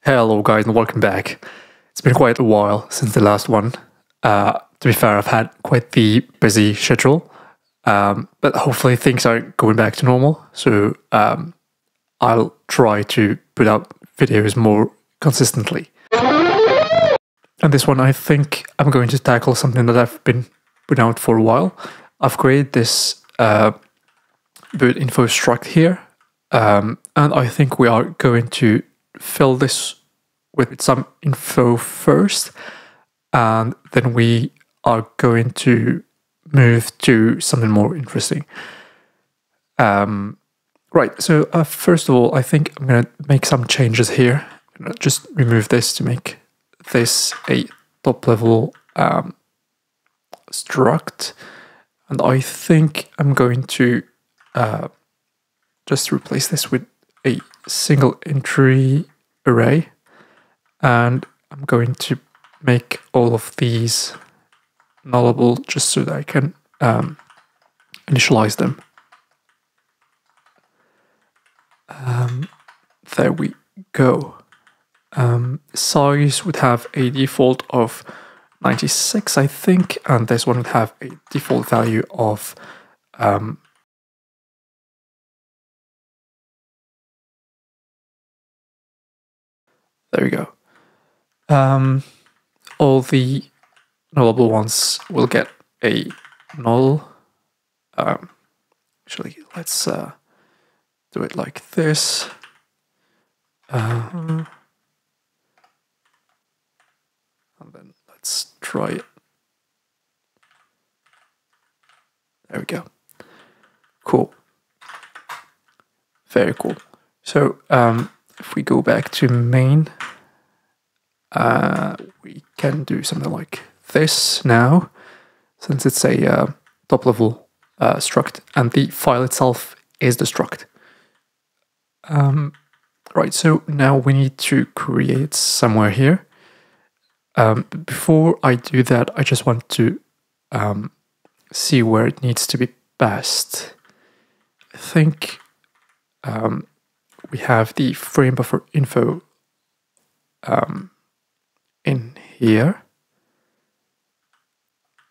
Hello guys and welcome back. It's been quite a while since the last one. To be fair, I've had quite the busy schedule, but hopefully things are going back to normal. So I'll try to put out videos more consistently. And this one I think I'm going to tackle something that I've been putting out for a while. I've created this boot info struct here, and I think we are going to fill this with some info first, and then we are going to move to something more interesting. Right, so first of all, I think I'm going to make some changes here. I'm going to just remove this to make this a top-level struct, and I think I'm going to just replace this with a single entry array, and I'm going to make all of these nullable just so that I can initialize them. There we go. Size would have a default of 96, I think, and this one would have a default value of there we go. All the nullable ones will get a null. Actually, let's do it like this. And then let's try it. There we go. Cool. Very cool. So if we go back to main, we can do something like this now, since it's a top-level struct, and the file itself is the struct. Right, so now we need to create somewhere here. Before I do that, I just want to see where it needs to be passed. I think we have the frame buffer info in here.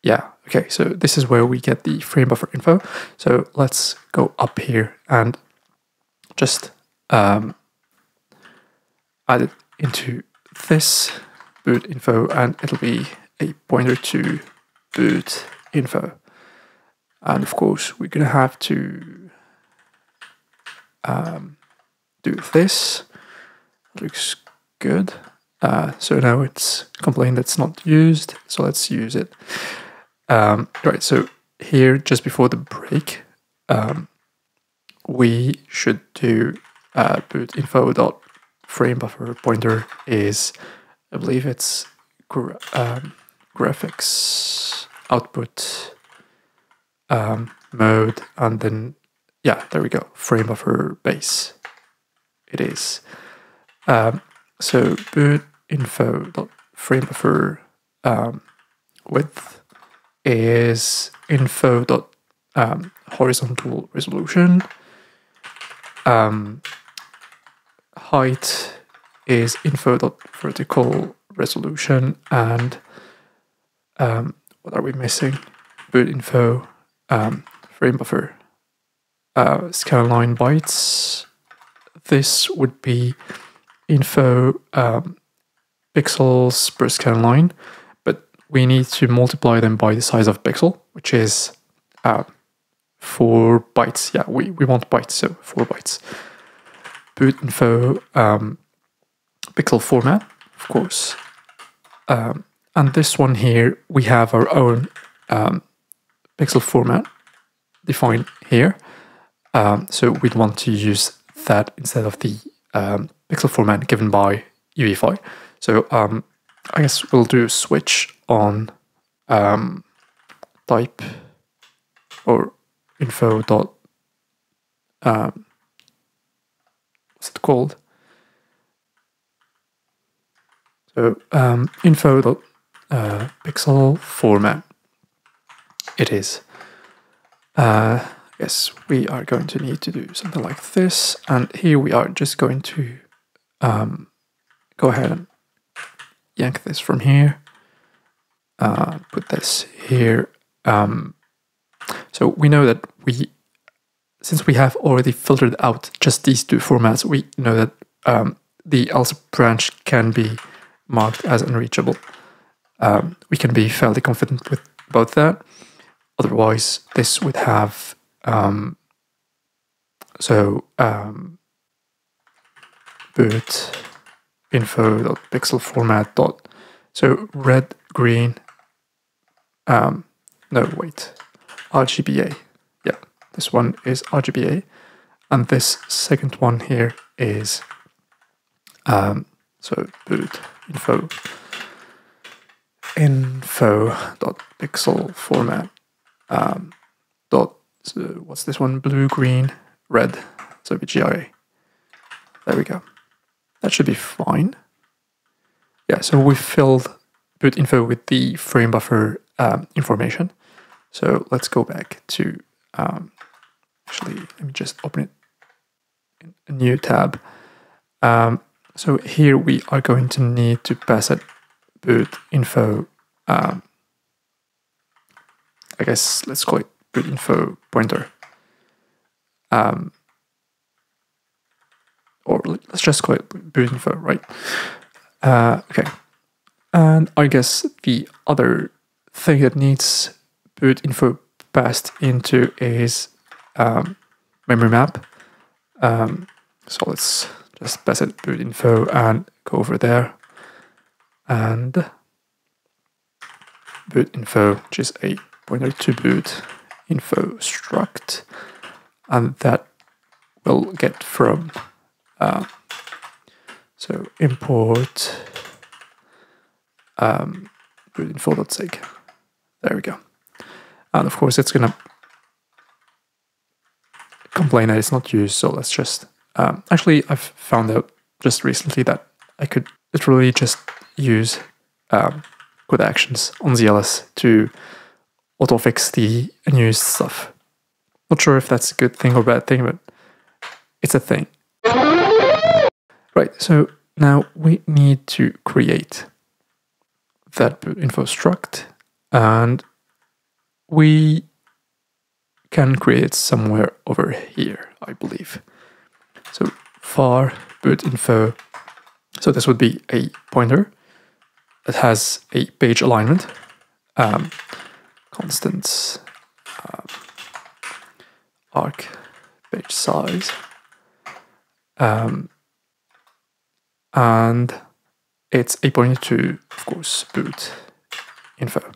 Yeah, okay, so this is where we get the frame buffer info. So let's go up here and just add it into this boot info, and it'll be a pointer to boot info. And of course, we're gonna have to do this. Looks good. So now it's complained that's not used, so let's use it. Right, so here, just before the break, we should do boot info dot frame buffer pointer is, I believe it's graphics output mode, and then yeah, there we go, frame buffer base. It is. So boot info dot frame buffer width is info dot horizontal resolution. Height is info dot vertical resolution, and what are we missing? Boot info frame buffer scanline bytes. This would be info pixels per scan line, but we need to multiply them by the size of pixel, which is 4 bytes. Yeah, we want bytes, so 4 bytes. Boot info pixel format, of course. And this one here, we have our own pixel format defined here. So we'd want to use that instead of the pixel format given by UEFI. So I guess we'll do a switch on type or info dot what's it called? So info dot pixel format. It is. Yes, we are going to need to do something like this, and here we are just going to go ahead and yank this from here. Put this here. So we know that since we have already filtered out just these two formats, we know that the else branch can be marked as unreachable. We can be fairly confident about that. Otherwise, this would have boot info.pixel format dot. So red, green. No, wait. RGBA. Yeah, this one is RGBA, and this second one here is so boot info.pixel format dot. So what's this one? Blue, green, red. So VGA. There we go. That should be fine. Yeah, so we filled boot info with the frame buffer information. So let's go back to, actually, let me just open it in a new tab. So here we are going to need to pass it boot info, I guess let's call it boot info pointer. Or let's just call it boot info, right? Okay. And I guess the other thing that needs boot info passed into is memory map. So let's just pass it boot info and go over there. And boot info, which is a pointer to boot info struct. And that will get from, so import boot info.sig. There we go. And of course it's gonna complain that it's not used, so let's just actually I've found out just recently that I could literally just use code actions on ZLS to auto-fix the unused stuff. Not sure if that's a good thing or bad thing, but it's a thing. Right, so now we need to create that boot info struct, and we can create it somewhere over here, I believe. So var boot info, so this would be a pointer that has a page alignment, constants, arc page size, and it's a pointer to, of course, boot info,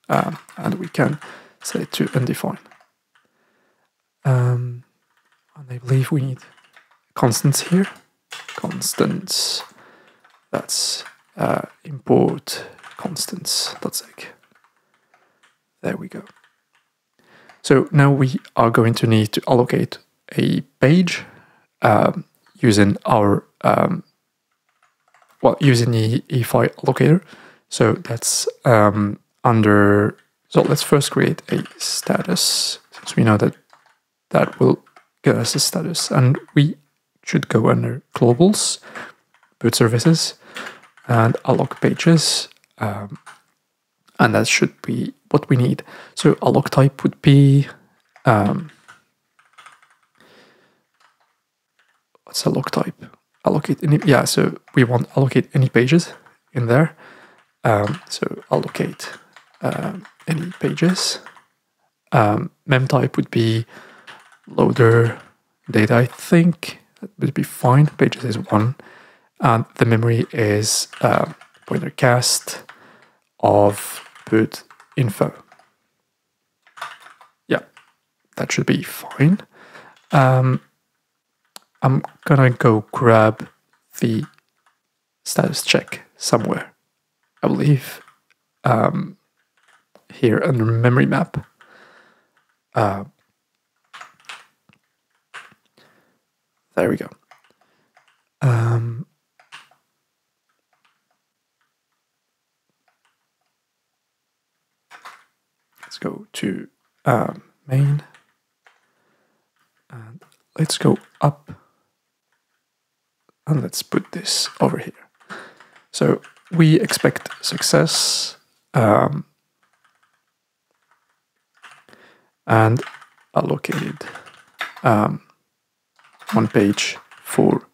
and we can set it to undefined. And I believe we need constants here. Constants, that's import constants.seg. There we go. So now we are going to need to allocate a page using our using the UEFI allocator. So that's under. So let's first create a status, since we know that that will get us a status, and we should go under globals, boot services, and alloc pages, and that should be what we need. So alloc type would be what's alloc type? Allocate any, yeah. So we want allocate any pages in there. So allocate any pages. Mem type would be loader data. I think that would be fine. Pages is 1, and the memory is pointer cast of boot info. Yeah, that should be fine. I'm gonna go grab the status check somewhere, I believe, here under memory map. There we go. Let's go to main, and let's go up, and let's put this over here. So we expect success and allocated one page for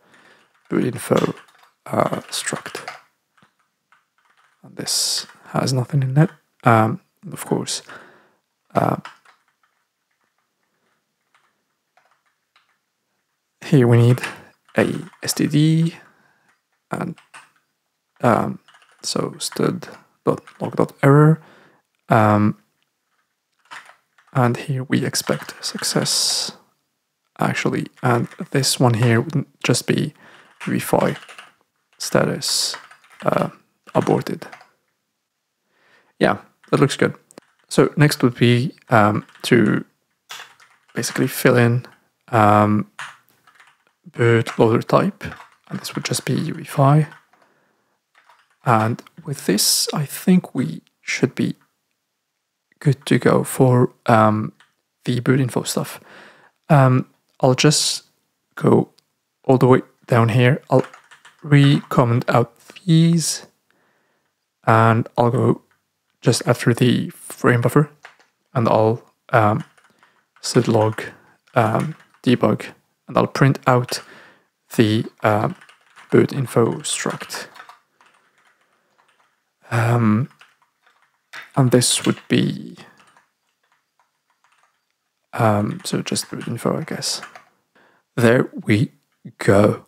bootinfo struct. And this has nothing in it, of course. Here we need a std and so stud.log.error, and here we expect success actually, and this one here would just be UEFI status aborted. Yeah, that looks good. So next would be to basically fill in bootloader type, and this would just be UEFI. And with this, I think we should be good to go for the boot info stuff. I'll just go all the way down here. I'll re-comment out these, and I'll go just after the frame buffer, and I'll sydlog debug, and I'll print out the boot info struct. And this would be so just boot info, I guess. There we go.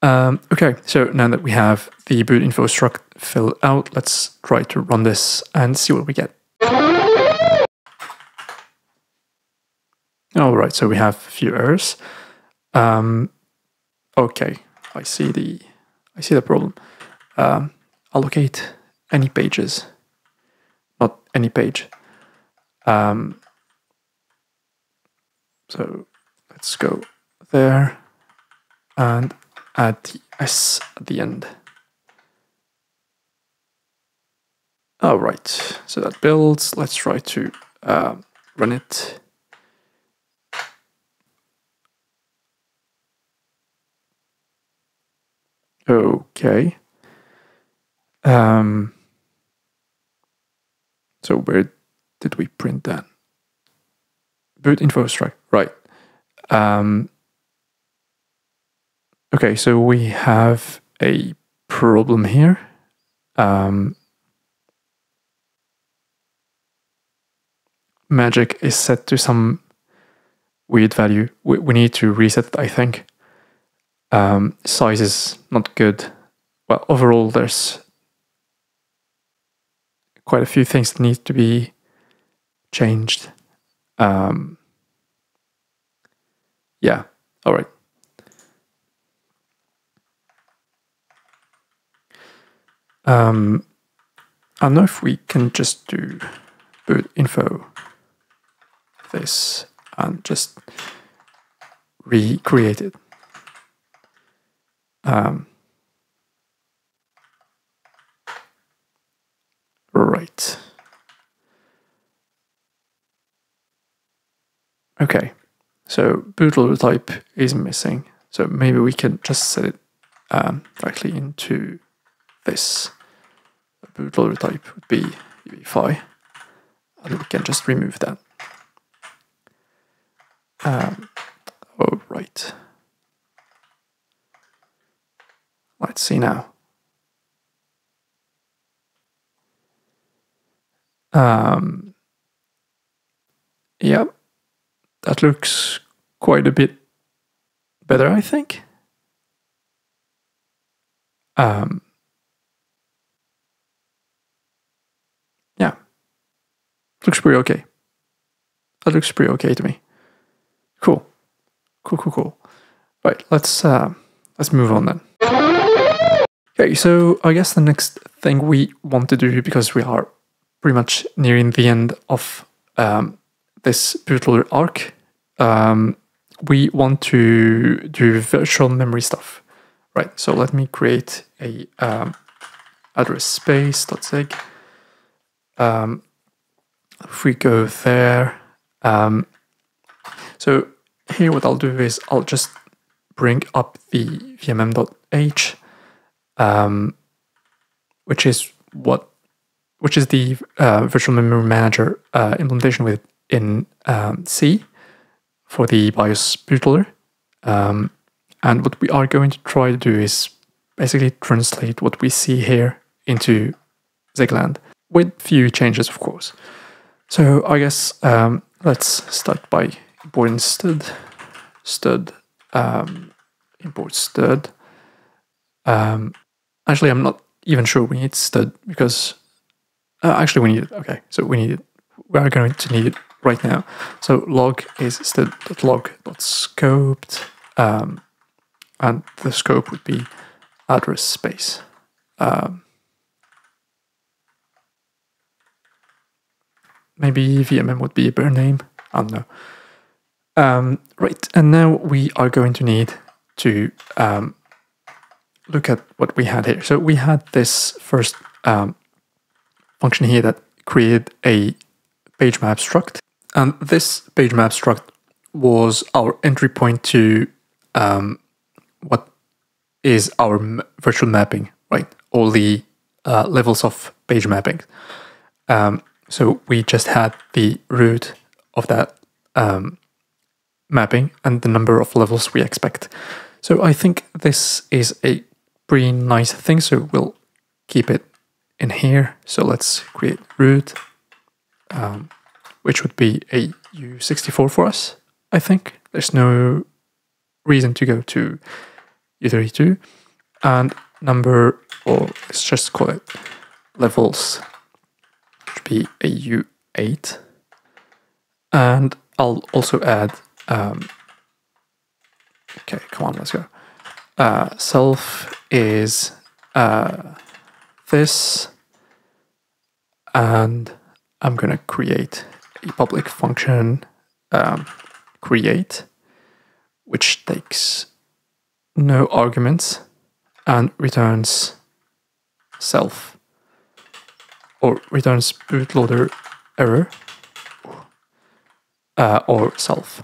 Okay, so now that we have the boot info struct filled out, let's try to run this and see what we get. All right, so we have a few errors. Okay, I see the problem. Allocate any pages, not any page. So let's go there and add the S at the end. All right, so that builds. Let's try to run it. Okay. So where did we print that? Boot info struct, right. Okay, so we have a problem here. Magic is set to some weird value. We need to reset it, I think. Size is not good. Well, overall, there's quite a few things that need to be changed. Yeah, all right. I don't know if we can just do boot info this and just recreate it. Right. Okay, so bootloader type is missing. So maybe we can just set it directly into this. Bootloader type would be UEFI, and we can just remove that. Oh, right. Let's see now. Yep, that looks quite a bit better, I think. Yeah, looks pretty okay. That looks pretty okay to me. Cool. Right, let's move on then. Okay, so I guess the next thing we want to do, because we are pretty much nearing the end of this bootloader arc, we want to do virtual memory stuff, right? So let me create a address space.sig. If we go there, so here what I'll do is I'll just bring up the vmm.h, which is the virtual memory manager implementation with in C for the BIOS bootloader. And what we are going to try to do is basically translate what we see here into Zigland with few changes, of course. So I guess let's start by importing stud, import stud. Actually, I'm not even sure we need stud because actually we need it. Okay, so we need it. We are going to need it right now. So log is stud.log.scoped, and the scope would be address space. Maybe VMM would be a better name. I don't know. Right, and now we are going to need to look at what we had here. So we had this first function here that created a page map struct, and this page map struct was our entry point to what is our virtual mapping, right? All the levels of page mapping. So we just had the root of that mapping and the number of levels we expect. So I think this is a pretty nice thing, so we'll keep it in here. So let's create root, which would be a U64 for us, I think. There's no reason to go to U32. And number, or let's just call it levels, should be a U8. And I'll also add, okay, come on, let's go. Self is this, and I'm gonna create a public function, create, which takes no arguments and returns self, or returns bootloader error, or self.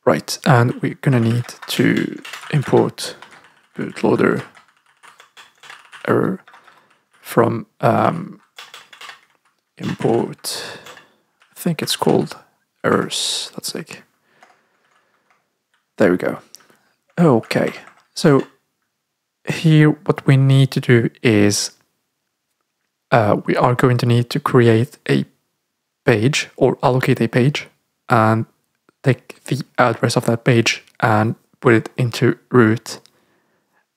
Right, and we're gonna need to import bootloader error from import, I think it's called errors. Let's see. There we go. Okay, so here what we need to do is we are going to need to create a page or allocate a page and take the address of that page and put it into root.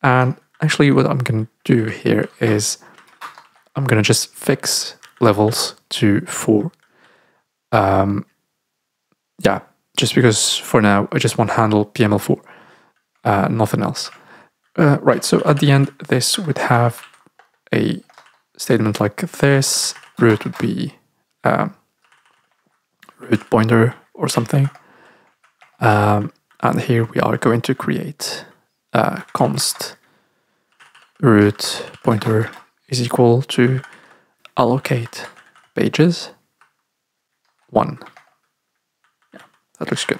And actually what I'm going to do here is I'm going to just fix levels to 4. Yeah, just because for now I just want to handle PML4, nothing else. Right, so at the end this would have a statement like this. Root would be root pointer or something. And here we are going to create const root pointer is equal to allocate pages 1. Yeah, that looks good.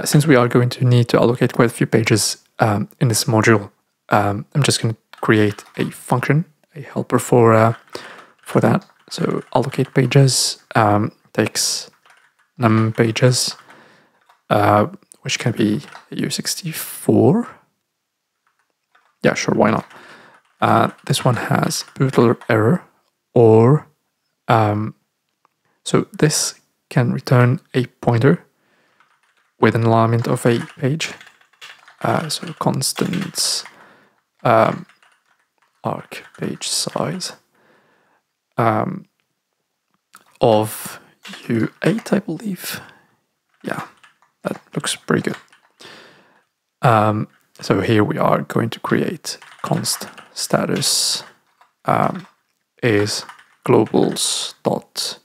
Since we are going to need to allocate quite a few pages in this module, I'm just going to create a function, a helper for that. So allocate pages takes num pages, which can be U64. Yeah, sure, why not? This one has bootloader error, or so this can return a pointer with an alignment of a page. So constants arc page size of U8, I believe. Yeah, that looks pretty good. So here we are going to create const status is globals dot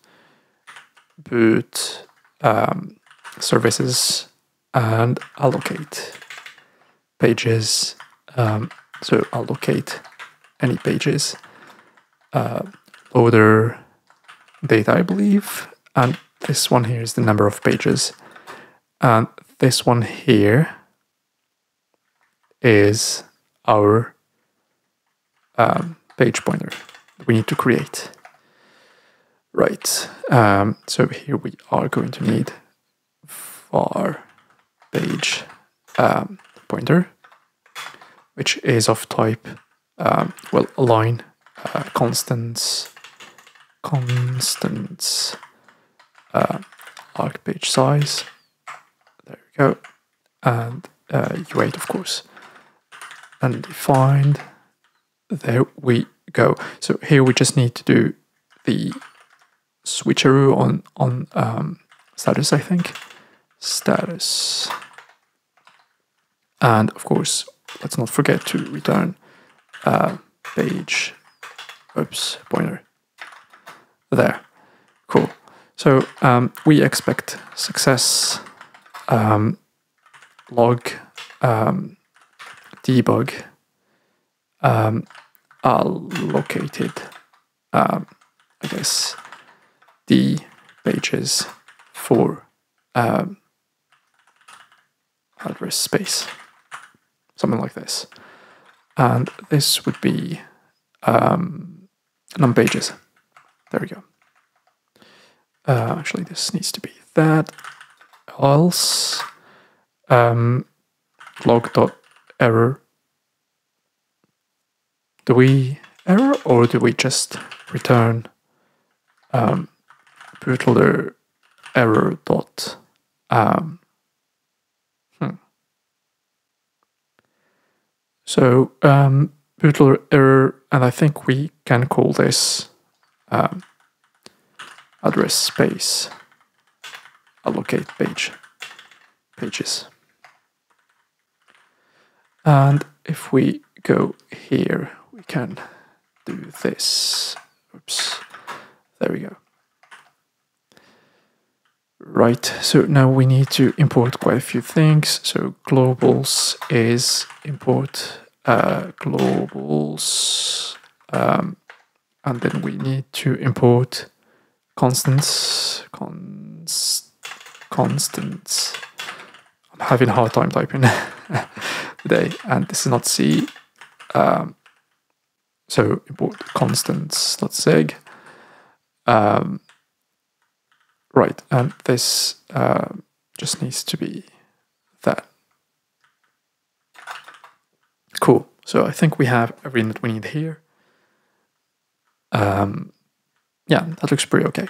boot services and allocate pages. So allocate any pages, loader data, I believe, and this one here is the number of pages, and this one here is our page pointer we need to create. Right, so here we are going to need var page pointer, which is of type, well, align constants arc page size. There we go, and U8 of course, undefined. There we go. So here we just need to do the switcheroo on status, I think. Status. And of course, let's not forget to return page pointer. There. Cool. So we expect success log debug allocated, I guess, the pages for address space, something like this. And this would be num pages. There we go. Actually, this needs to be that. Else log.error. Do we error, or do we just return bootloader error dot So bootloader error, and I think we can call this address space allocate pages. And if we go here, we can do this. Oops, there we go. Right, so now we need to import quite a few things. So globals is import globals, and then we need to import constants. I'm having a hard time typing today, and this is not C. So import constants.seg. Right, and this just needs to be that. Cool. So I think we have everything that we need here. Yeah, that looks pretty okay.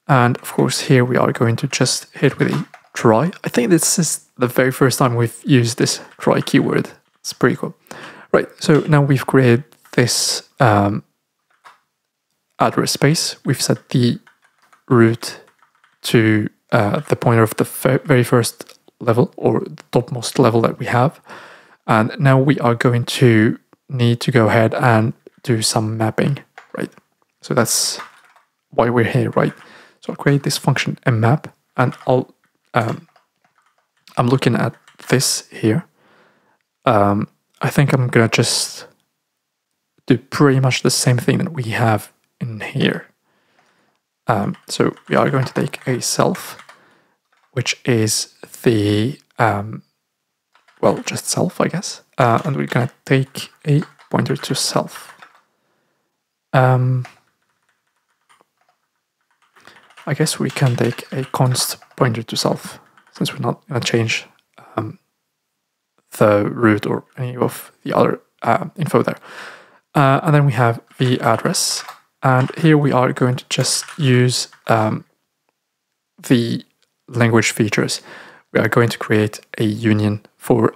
And of course, here we are going to just hit with a try. I think this is the very first time we've used this try keyword. It's pretty cool. Right, so now we've created this address space. We've set the root to the pointer of the very first level, or the topmost level that we have. And now we are going to need to go ahead and do some mapping, right? So that's why we're here, right? So I'll create this function mmap, and I'm looking at this here. I think I'm gonna just do pretty much the same thing that we have in here. So we are going to take a self, which is the, well, just self, I guess. And we're going to take a pointer to self. I guess we can take a const pointer to self, since we're not going to change the root or any of the other info there. And then we have the address. And here we are going to just use the language features. We are going to create a union for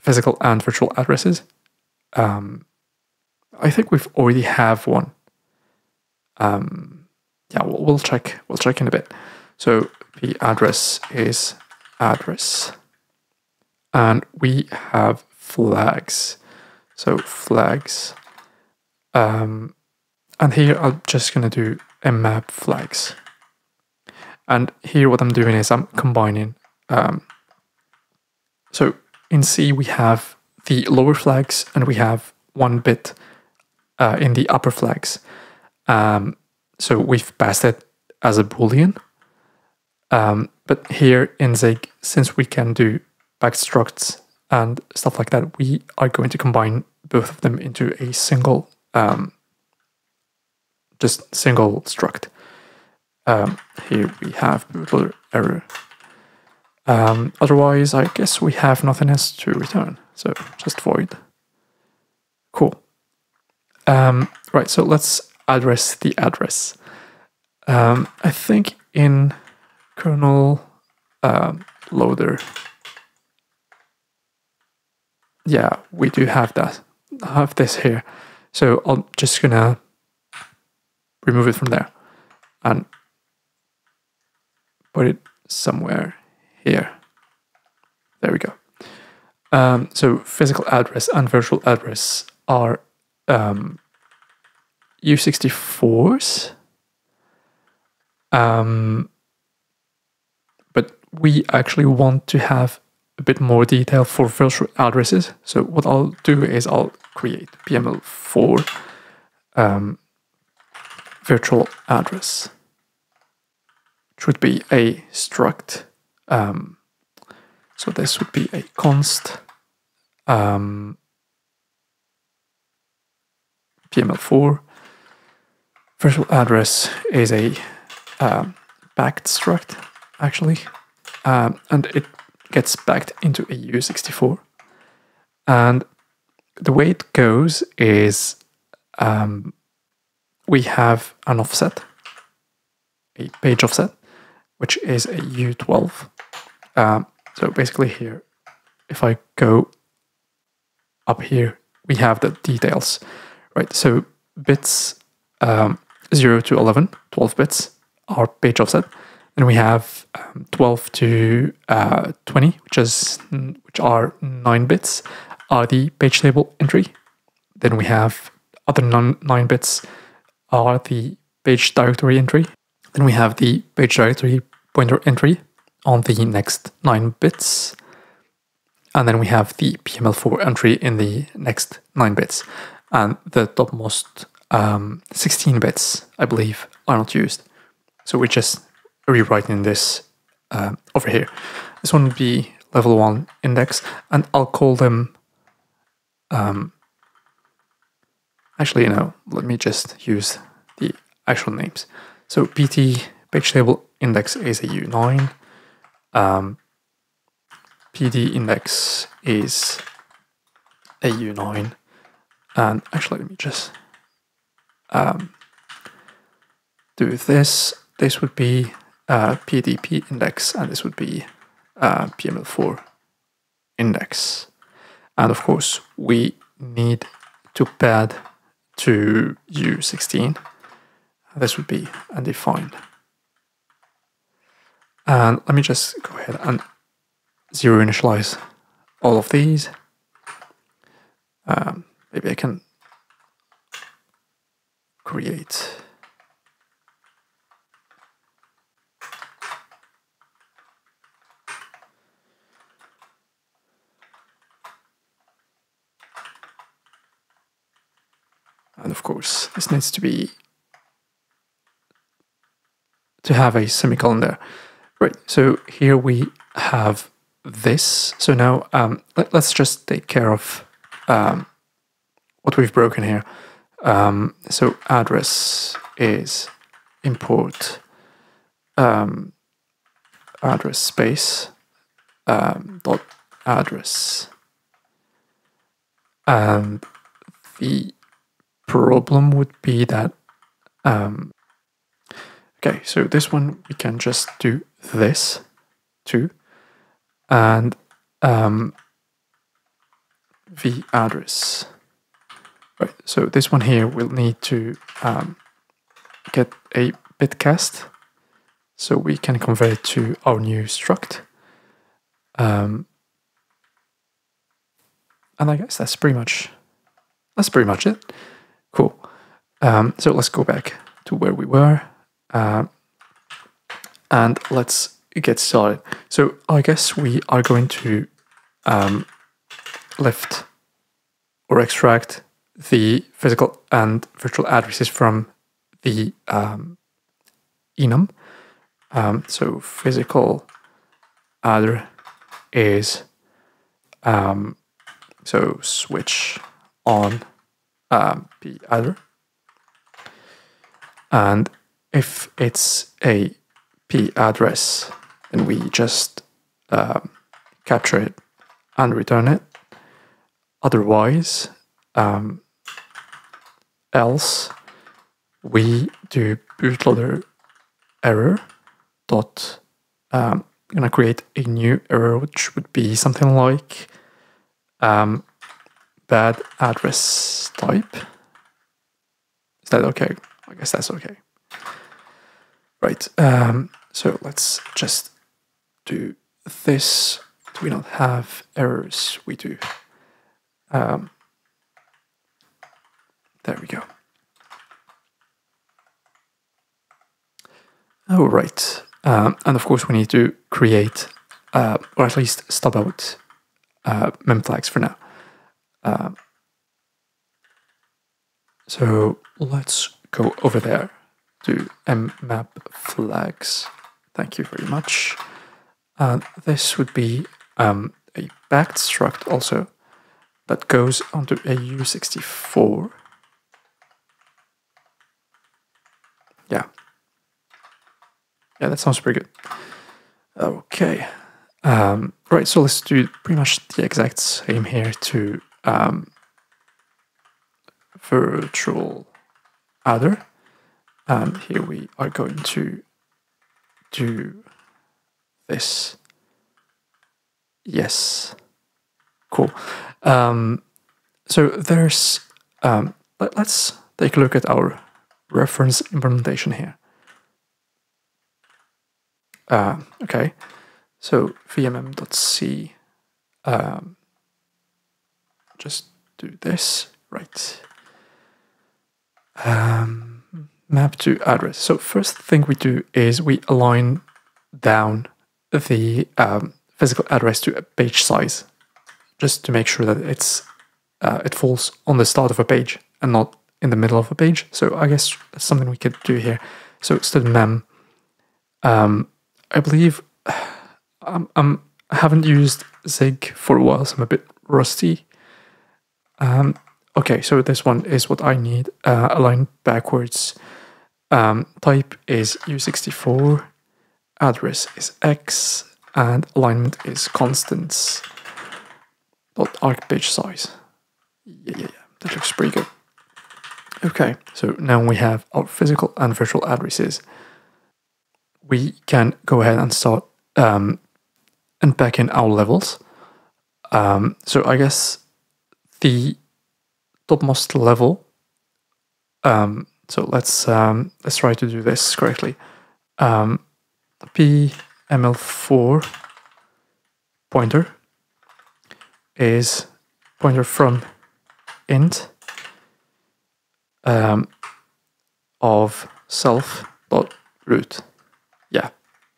physical and virtual addresses. I think we've already have one. Yeah, we'll check. We'll check in a bit. So the address is address, and we have flags. So flags. And here I'm just going to do mmap flags. And here what I'm doing is I'm combining. So in C we have the lower flags, and we have 1 bit in the upper flags. So we've passed it as a Boolean. But here in Zig, since we can do backstructs and stuff like that, we are going to combine both of them into a single, just single struct. Here we have bootloader error. Otherwise, I guess we have nothing else to return. So just void. Cool. Right, so let's address the address. I think in kernel loader, yeah, we do have that. I have this here. So I'm just gonna remove it from there and put it somewhere here. There we go. So physical address and virtual address are U64s. But we actually want to have a bit more detail for virtual addresses. So what I'll do is I'll create PML4 virtual address, which would be a struct. So this would be a const PML4. Virtual address is a backed struct, actually, and it gets backed into a U64. And the way it goes is we have an offset, a page offset, which is a U12. So basically here, if I go up here, we have the details, right? So bits 0 to 11, 12 bits are page offset. Then we have 12 to 20, which are 9 bits, are the page table entry. Then we have other 9 bits are the page directory entry. Then we have the page directory pointer entry on the next 9 bits. And then we have the PML4 entry in the next 9 bits. And the topmost 16 bits, I believe, are not used. So we're just rewriting this over here. This one would be level 1 index, and I'll call them... actually, let me just use the actual names. So PT page table index is a U9. PD index is a U9. And actually, let me just do this. This would be PDP index, and this would be PML4 index. And of course, we need to pad to U16. This would be undefined. And let me just go ahead and zero initialize all of these. Maybe I can create and of course this needs to have a semicolon there. Right, so here we have this. So now let's just take care of what we've broken here. So address is import address space dot address, and the problem would be that okay, so this one we can just do this too, and the address. Right, so this one here will need to get a bitcast, so we can convert it to our new struct. And I guess that's pretty much it. Cool. So let's go back to where we were, and let's get started. So I guess we are going to lift or extract the physical and virtual addresses from the enum. So physical addr is so switch on p adder, and if it's a p address, then we just capture it and return it. Otherwise, else we do bootloader error dot gonna create a new error, which would be something like bad address type. Is that okay? I guess that's okay. Right. So let's just do this. Do we not have errors? We do. There we go. All right. And of course, we need to create, or at least stub out mem flags for now. So let's go over there to mmap flags. Thank you very much. This would be a backed struct also that goes onto a U64. Yeah. Yeah, that sounds pretty good. Okay. Right, so let's do pretty much the exact same here to virtual adder. And here we are going to do this. Yes. Cool. So there's, let's take a look at our reference implementation here. Okay, so vmm.c, just do this, right. Map to address. So first thing we do is we align down the physical address to a page size, just to make sure that it falls on the start of a page and not in the middle of a page. So I guess that's something we could do here. So std mem. I believe I haven't used Zig for a while, so I'm a bit rusty. Okay, so this one is what I need. Align backwards. Type is U64. Address is X, and alignment is constants. .arc page size. Yeah. That looks pretty good. Okay, so now we have our physical and virtual addresses. We can go ahead and start unpacking our levels. So I guess the topmost level. So let's try to do this correctly. PML4 pointer is pointer from int of self.root. Yeah,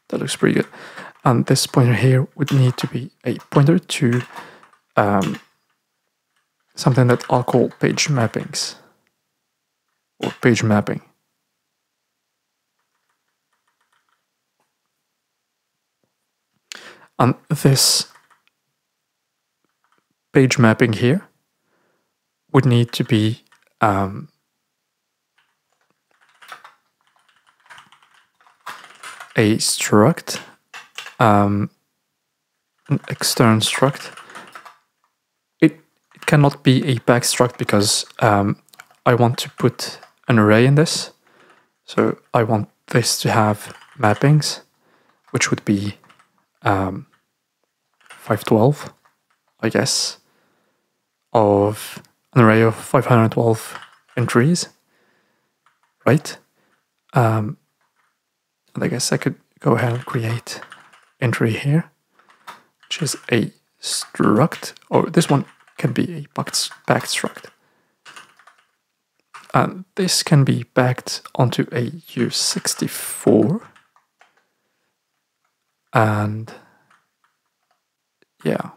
that looks pretty good. And this pointer here would need to be a pointer to something that I'll call page mappings or page mapping. And this page mapping here would need to be a struct, an extern struct. It cannot be a back struct because I want to put an array in this. So I want this to have mappings, which would be 512, I guess, of an array of 512 entries, right? And I guess I could go ahead and create entry here, which is a struct, or this one can be a backed struct. And this can be backed onto a U64. And yeah,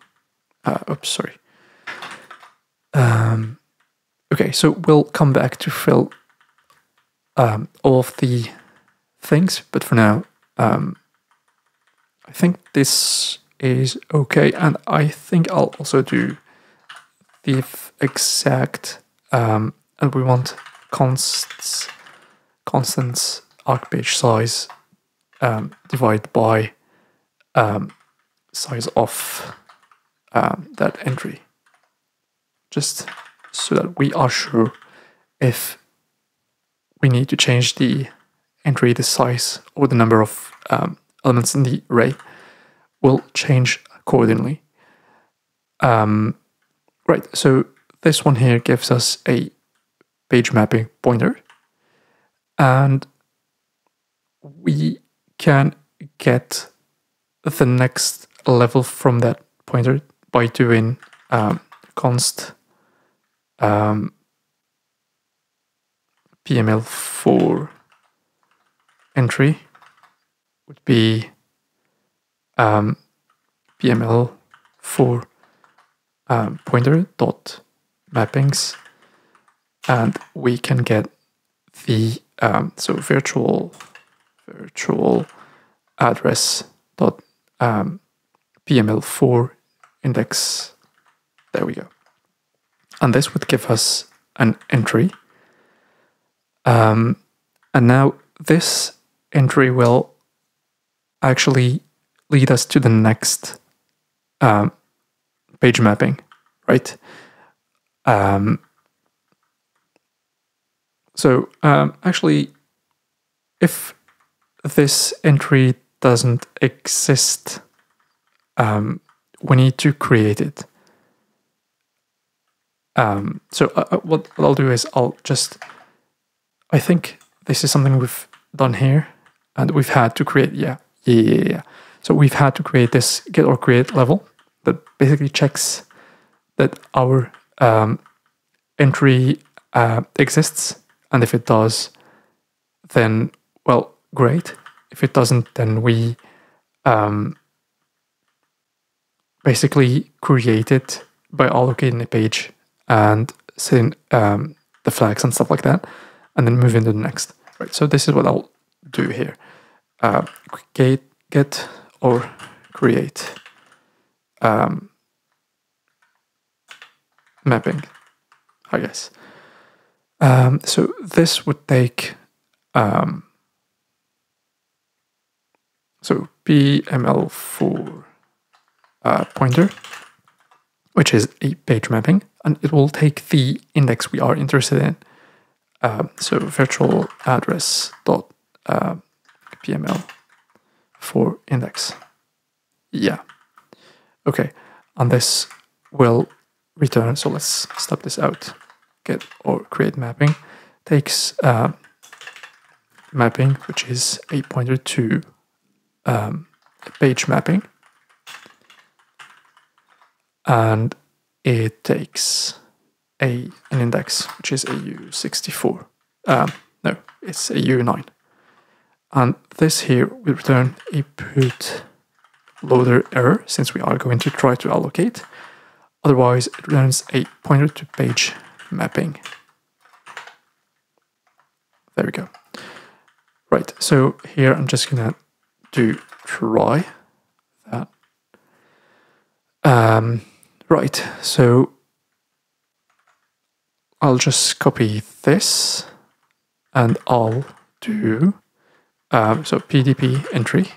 oops, sorry. Okay, so we'll come back to fill all of the things, but for now, I think this is okay, and I think I'll also do div exact, and we want constants arc page size divided by size of that entry, just so that we are sure if we need to change the entry, the size, or the number of elements in the array will change accordingly. Right, so this one here gives us a page mapping pointer, and we can get the next level from that pointer by doing const PML4 entry would be PML4 pointer dot mappings, and we can get the so virtual address dot PML4 index. There we go, and this would give us an entry. And now this entry will actually lead us to the next page mapping, right? Actually, if this entry doesn't exist, we need to create it. What I'll do is I think this is something we've done here, and we've had to create, yeah. So we've had to create this get or create level that basically checks that our entry exists, and if it does, then, well, great. If it doesn't, then we basically create it by allocating a page and setting the flags and stuff like that, and then move into the next. Right. So this is what I'll do here. Get or create mapping, I guess. So this would take so PML4 pointer, which is a page mapping, and it will take the index we are interested in. So virtual address dot PML4 index. Yeah. Okay. And this will return. So let's stop this out. Get or create mapping takes mapping, which is a pointer to a page mapping, and it takes an index, which is a U64. No, it's a U9. And this here will return a bootloader error, since we are going to try to allocate. Otherwise, it returns a pointer to page mapping. There we go. Right, so here I'm just gonna do try that. Right, so I'll just copy this, and I'll do so PDP entry,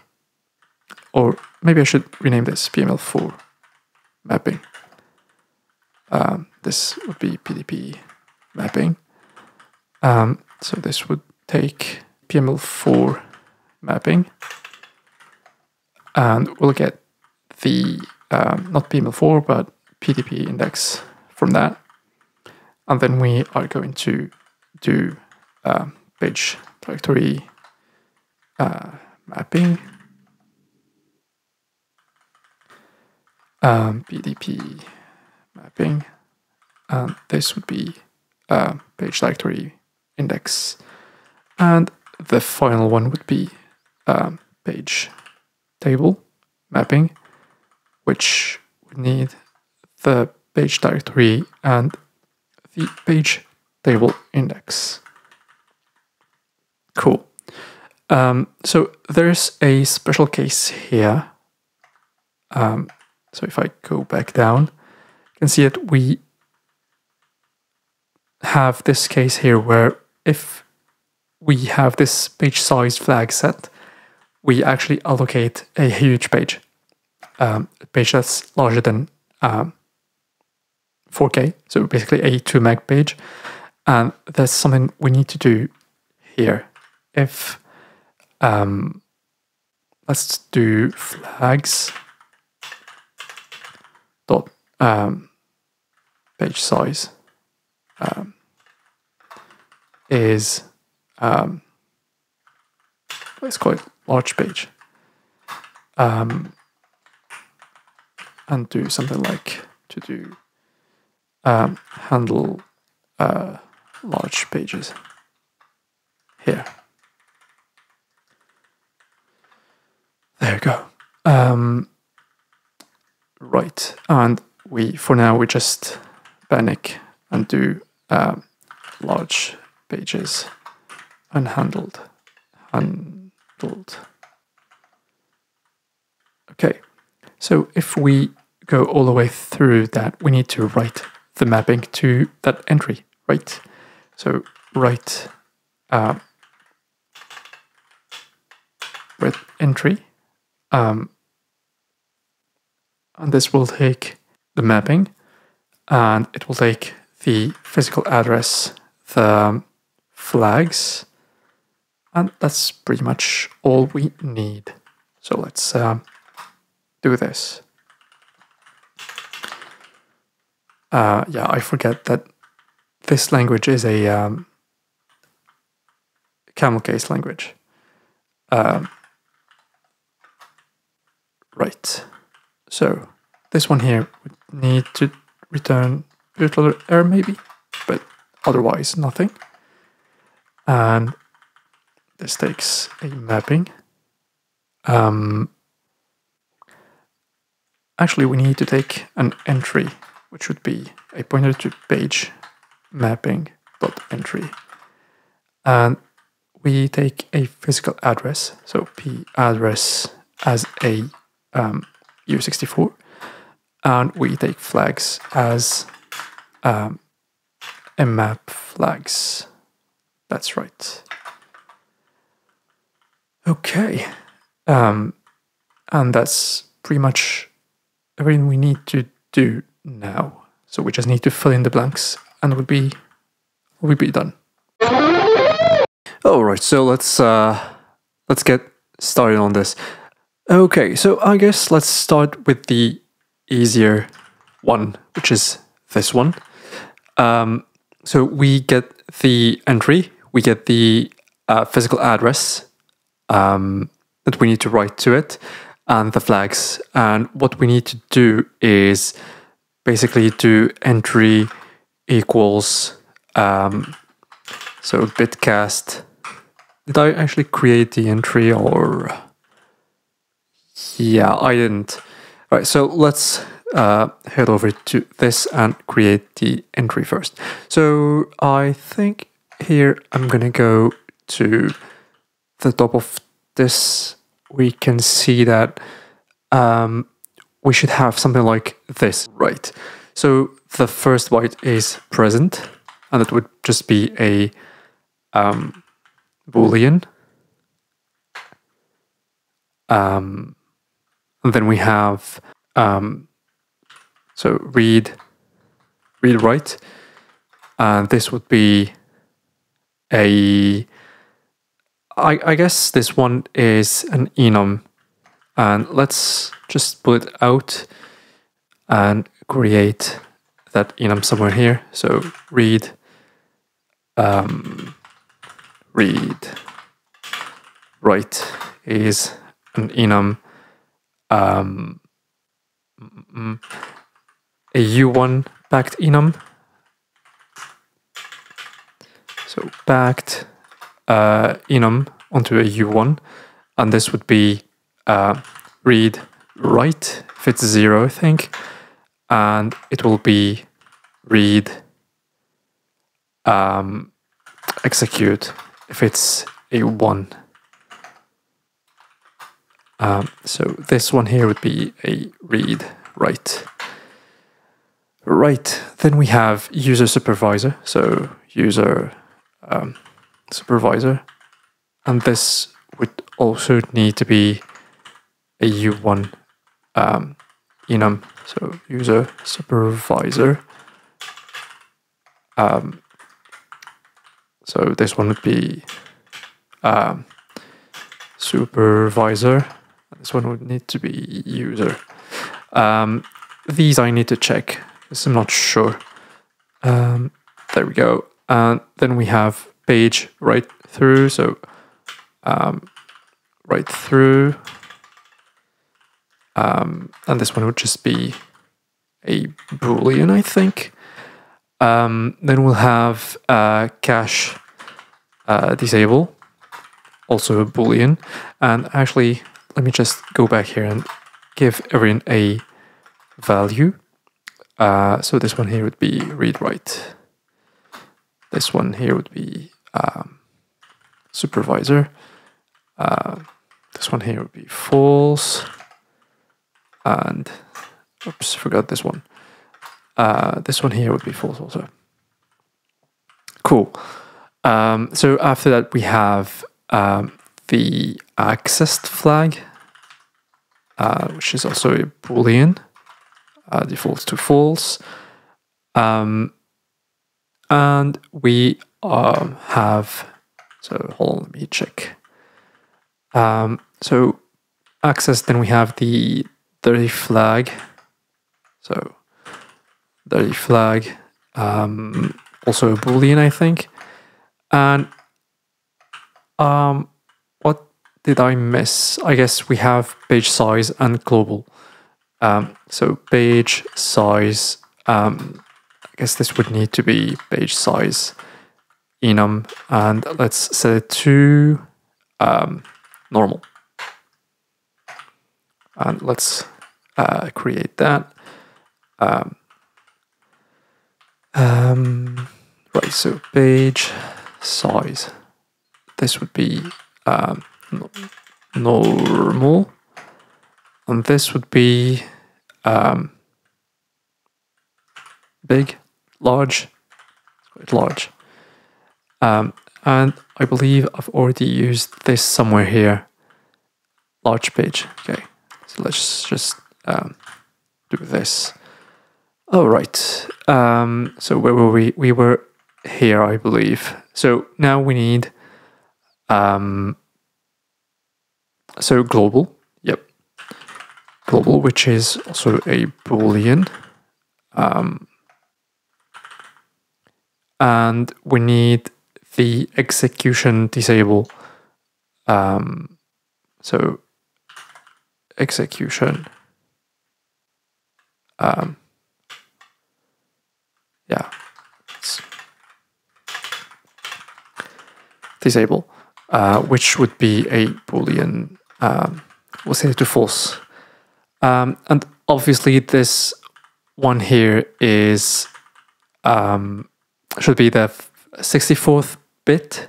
or maybe I should rename this PML4 mapping. This would be PDP mapping. So this would take PML4 mapping, and we'll get the not PML4 but PDP index from that, and then we are going to do page directory mapping, PDP mapping, and this would be page directory index, and the final one would be page table mapping, which would need the page directory and the page table index. Cool. So there's a special case here. So if I go back down, you can see that we have this case here where if we have this page size flag set, we actually allocate a huge page, a page that's larger than 4K, so basically a 2 meg page. And that's something we need to do here. If let's do flags dot page size is let's call it large page, and do something like to do handle large pages here. There you go. Right, and for now we just panic and do large pages unhandled. Okay, so if we go all the way through that, we need to write the mapping to that entry, right? So write with entry, and this will take the mapping, and it will take the physical address, the flags, and that's pretty much all we need. So let's do this. Yeah, I forget that this language is a camel case language. Right. So this one here would need to return bootloader error maybe, but otherwise nothing. And this takes a mapping. Actually, we need to take an entry, which would be a pointer to page mapping dot entry, and we take a physical address, so p address as a U64, and we take flags as mmap flags. That's right. Okay, and that's pretty much everything we need to do now. So we just need to fill in the blanks, and we'll be done. All right, so let's get started on this. Okay, so I guess let's start with the easier one, which is this one. So we get the entry, we get the physical address that we need to write to it, and the flags. And what we need to do is basically do entry equals so bitcast. Did I actually create the entry, or? Yeah, I didn't. All right, so let's head over to this and create the entry first. So I think here I'm gonna go to the top of this. We can see that we should have something like this, right? So the first byte is present, and it would just be a Boolean. And then we have so read write, and this would be a I guess this one is an enum, and let's just pull it out and create that enum somewhere here. So read write is an enum, a U1 backed enum. So backed enum onto a U1, and this would be read write if it's 0, I think, and it will be read execute if it's a 1. So this one here would be a read write. Right, then we have user supervisor, so user supervisor, and this would also need to be a U1 enum, so user supervisor. So this one would be supervisor. This one would need to be user. These I need to check because I'm not sure. There we go. And then we have page right through. So right through. And this one would just be a Boolean, I think. Then we'll have cache disable, also a Boolean. And actually, let me just go back here and give everyone a value. So this one here would be read write. This one here would be supervisor. This one here would be false. And oops, forgot this one. This one here would be false also. Cool. So after that we have the accessed flag, which is also a Boolean, defaults to false. And we have, so hold on, let me check. So access, then we have the dirty flag. So dirty flag, also a Boolean, I think. And what did I miss? I guess we have page size and global. So page size, I guess this would need to be page size enum, and let's set it to normal. And let's create that. Right, so page size. This would be normal, and this would be big, large, quite large. And I believe I've already used this somewhere here. Large page. Okay, so let's just do this. All right. So where were we? We were here, I believe. So now we need so global. Yep, global, which is also a Boolean. And we need the execution disable. So execution. Yeah, disable, which would be a Boolean. We'll set it to false. And obviously this one here is should be the 64th bit.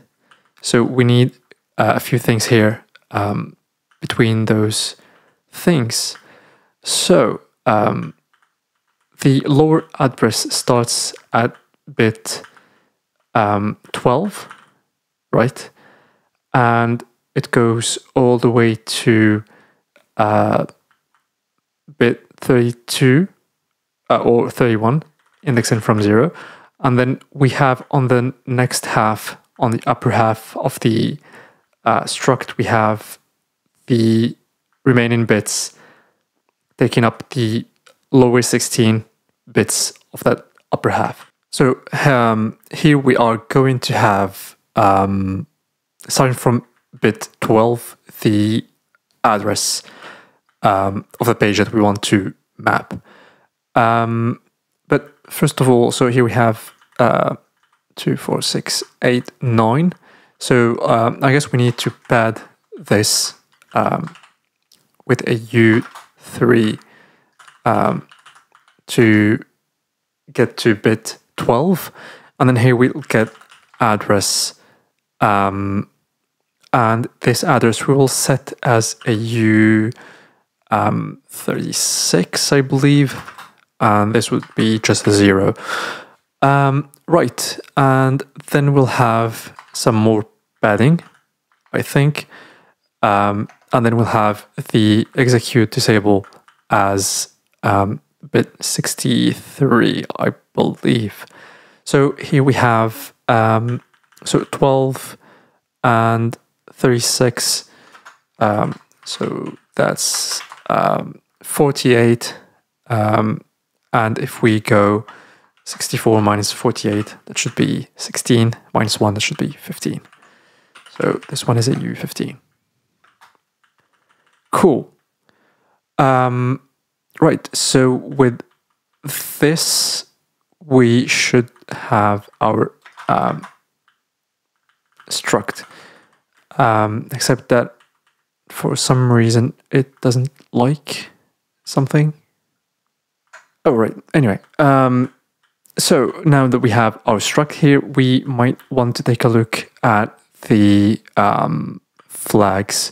So we need a few things here between those things. So the lower address starts at bit 12, right? And it goes all the way to bit 32 or 31, indexing from 0. And then we have on the next half, on the upper half of the struct, we have the remaining bits taking up the lower 16 bits of that upper half. So here we are going to have, starting from bit 12, the address of the page that we want to map. But first of all, so here we have 2, 4, 6, 8, 9. So I guess we need to pad this with a U3 to get to bit 12. And then here we'll get address. And this address we will set as a U36, I believe. and this would be just a 0. Right, and then we'll have some more padding, I think, and then we'll have the execute disable as bit 63, I believe. So here we have so 12 and 36, so that's 48, and if we go 64 minus 48, that should be 16, minus 1, that should be 15. So this one is a U15. Cool. Right, so with this, we should have our struct, except that for some reason it doesn't like something. Oh, right, anyway. So now that we have our struct here, we might want to take a look at the flags.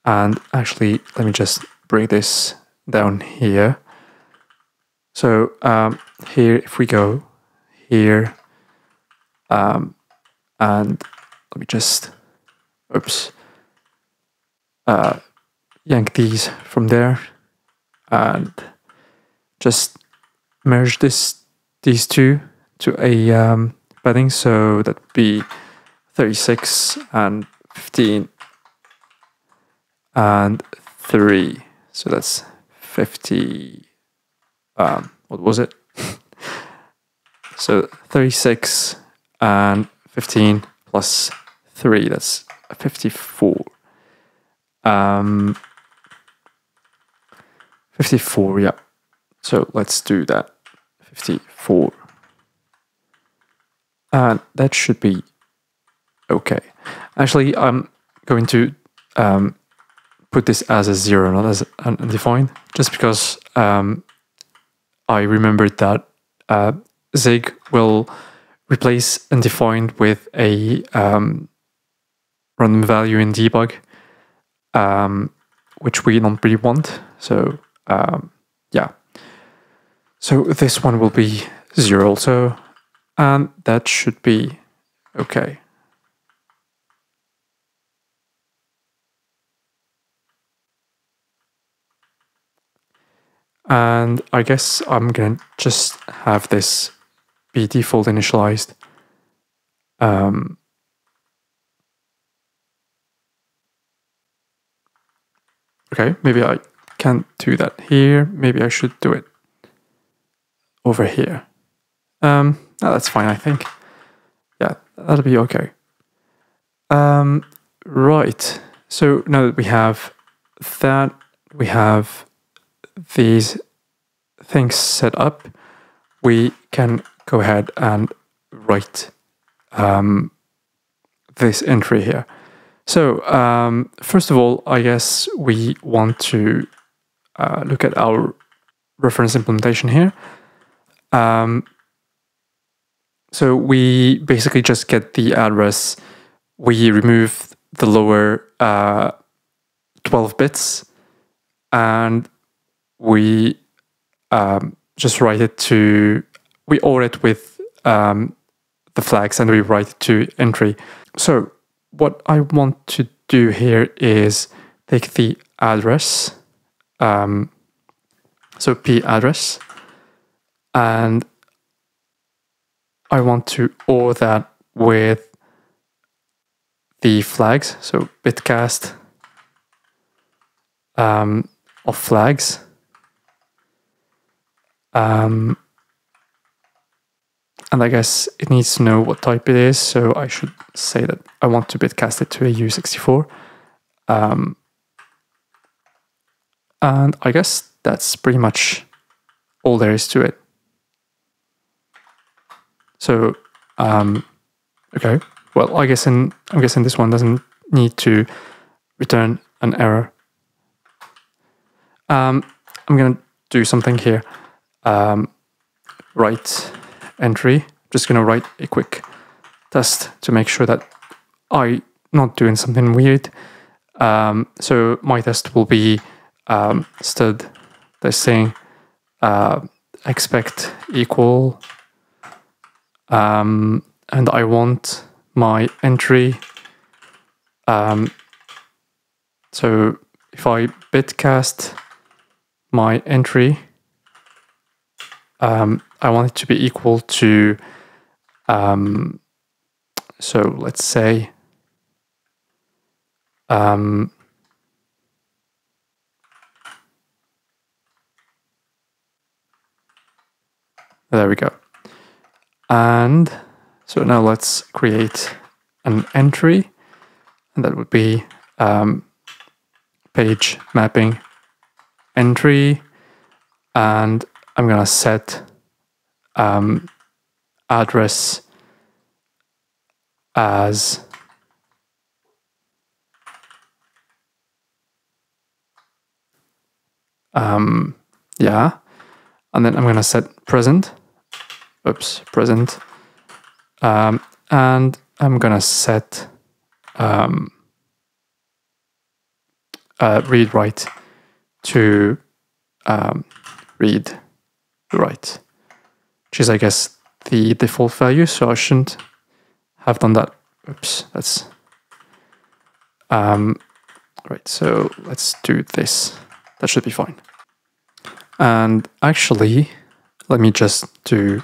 And actually, let me just break this down here. So here, if we go here, and let me just, oops, yank these from there, and just merge these two to a padding. So that would be 36 and 15 and 3. So that's 50. What was it? So 36 and 15 plus 3. That's 54. 54. Yeah. So let's do that. 54. And that should be okay. Actually, I'm going to put this as a 0, not as undefined, just because I remembered that Zig will replace undefined with a random value in debug, which we don't really want. So yeah. So this one will be 0 also, and that should be okay. And I guess I'm gonna just have this be default initialized. Okay, maybe I can't do that here. Maybe I should do it over here. No, that's fine, I think. Yeah, that'll be okay. Right, so now that we have that, we have these things set up, we can go ahead and write this entry here. So first of all, I guess we want to look at our reference implementation here. So we basically just get the address, we remove the lower 12 bits, and we just write it to, we OR it with the flags, and we write it to entry. So what I want to do here is take the address, so p address, and I want to OR that with the flags, so bitcast of flags. And I guess it needs to know what type it is, so I should say that I want to bitcast it to a U64. And I guess that's pretty much all there is to it. So, okay, well, I'm guessing this one doesn't need to return an error. I'm gonna do something here. Write entry. Just gonna write a quick test to make sure that I'm not doing something weird. So my test will be stud testing expect equal, and I want my entry. So if I bitcast my entry, I want it to be equal to, so let's say, there we go. And so now let's create an entry, and that would be page mapping entry, and I'm gonna set address as yeah, and then I'm gonna set present, present, and I'm gonna set read write to read write, which is, I guess, the default value, so I shouldn't have done that. Oops, that's right, so let's do this. That should be fine. And actually, let me just do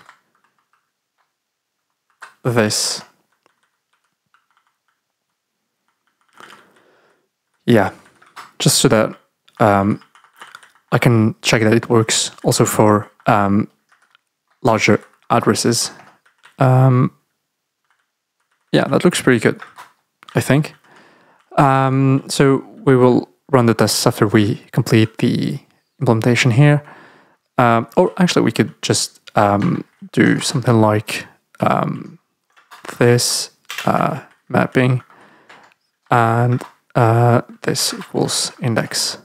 this. Yeah, just so that I can check that it works also for larger addresses. Yeah, that looks pretty good, I think. So we will run the tests after we complete the implementation here. Or actually, we could just do something like this mapping, and this equals index.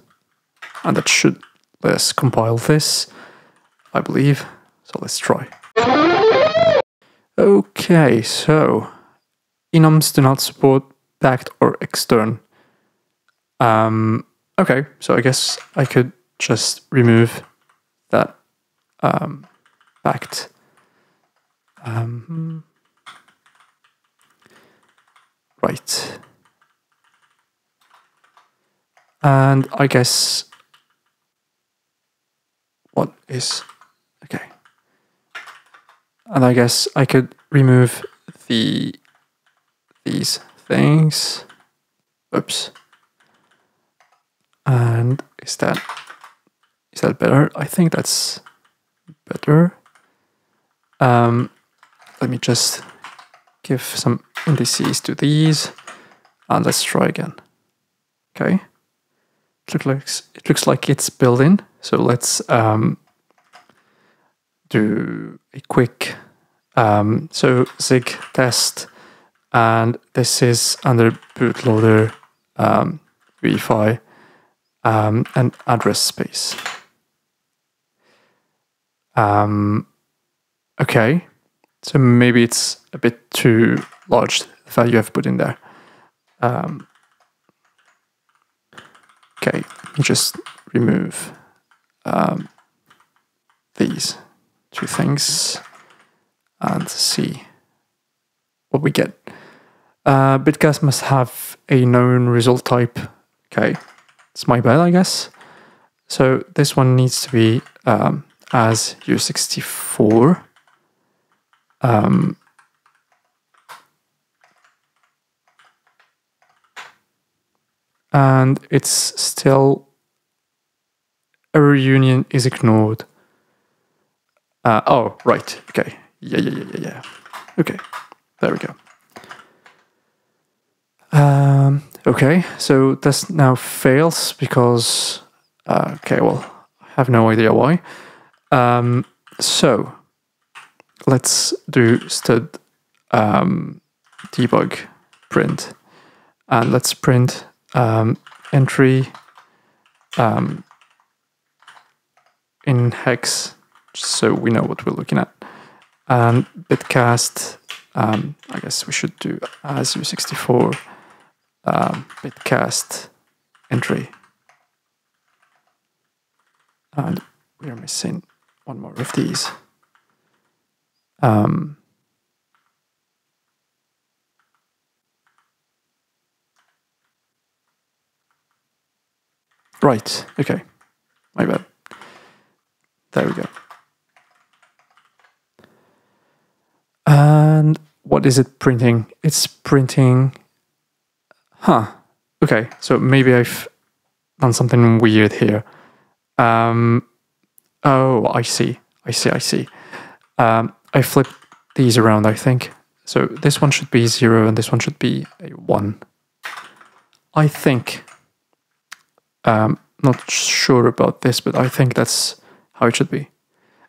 And that should let us compile this, I believe. So let's try. Okay, so enums do not support backed or extern. Okay, so I guess I could just remove that backed. Right. And I guess what is okay. And I guess I could remove these things. Oops. And is that better? I think that's better. Let me just give some indices to these, and let's try again. Okay. It looks like it's built in. So let's do a quick so zig test, and this is under bootloader UEFI and address space. Okay, so maybe it's a bit too large, the value I've put in there. Okay, let me just remove these two things and see what we get. Bitcast must have a known result type. Okay, it's my bad, I guess. So this one needs to be as U64. And it's still error union is ignored. Oh, right. Okay. Yeah. Okay. There we go. Okay, so this now fails because okay, well, I have no idea why. So let's do stud debug print, and let's print entry in hex, just so we know what we're looking at. And bitcast, I guess we should do as U64 bitcast entry. And we're missing one more of these. Right, okay, my bad. There we go. And what is it printing? It's printing, okay, so maybe I've done something weird here. Oh, I see. I flipped these around, I think. So this one should be 0 and this one should be a 1. I think. Not sure about this, but I think that's how it should be.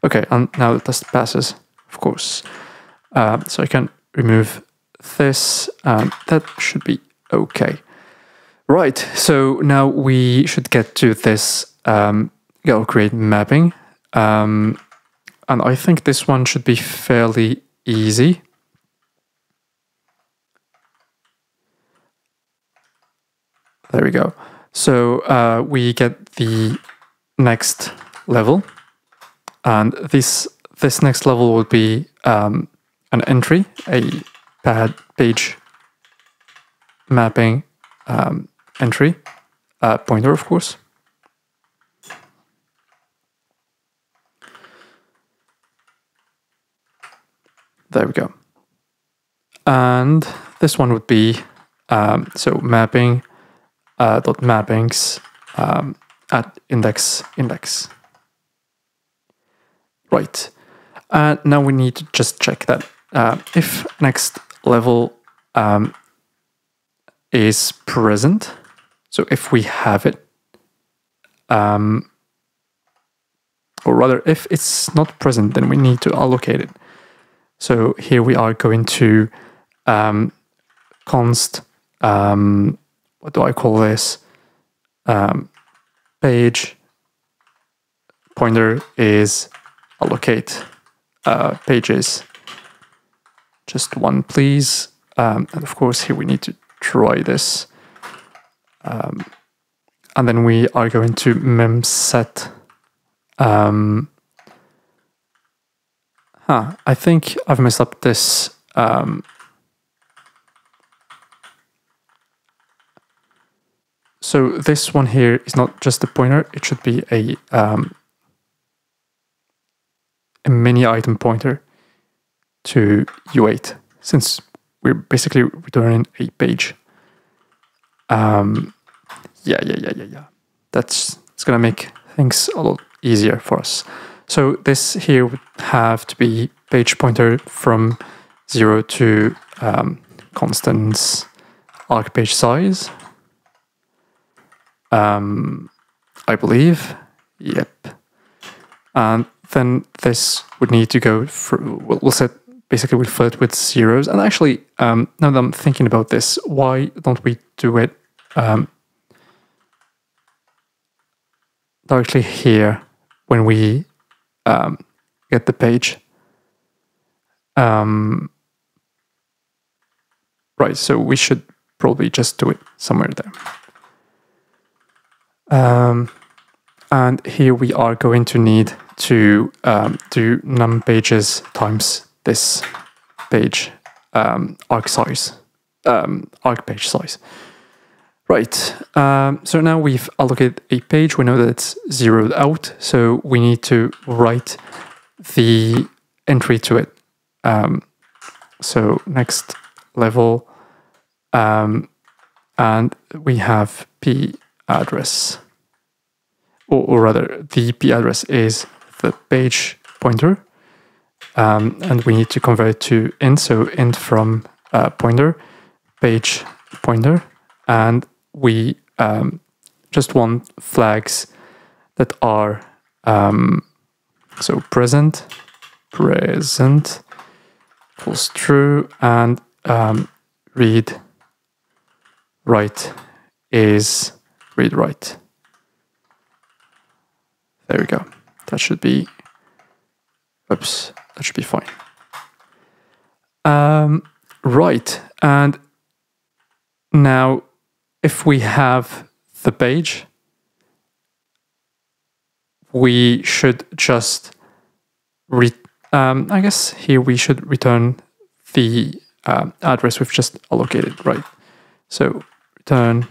Okay, and now the test passes, of course. So I can remove this, and that should be okay. Right, so now we should get to this create mapping. And I think this one should be fairly easy. There we go. So we get the next level, and this next level will be an entry, a page mapping entry, pointer, of course. There we go. And this one would be so mapping dot mappings at index. Right. And now we need to just check that if next level is present, so if we have it, or rather if it's not present, then we need to allocate it. So here we are going to const, what do I call this? Page pointer is allocate pages. Just one, please. And of course, here we need to try this. And then we are going to memset. I think I've messed up this. So this one here is not just a pointer, it should be a mini item pointer to U8, since we're basically returning a page. Yeah. It's gonna make things a lot easier for us. So this here would have to be page pointer from 0 to constants arc page size. I believe. Yep. And then this would need to go through, we'll set, basically we'll fill it with zeros. And actually, now that I'm thinking about this, why don't we do it directly here when we get the page? Right, so we should probably just do it somewhere there. And here we are going to need to do num pages times this page arc size, arc page size. Right. So now we've allocated a page. We know that it's zeroed out, so we need to write the entry to it. So next level, and we have p address, or rather the p address is the page pointer, and we need to convert it to int, so int from pointer, page pointer, and we just want flags that are so present equals true, and read write is read write. There we go. That should be, oops, that should be fine. Right, and now if we have the page, we should just I guess here we should return the address we've just allocated, right? So return.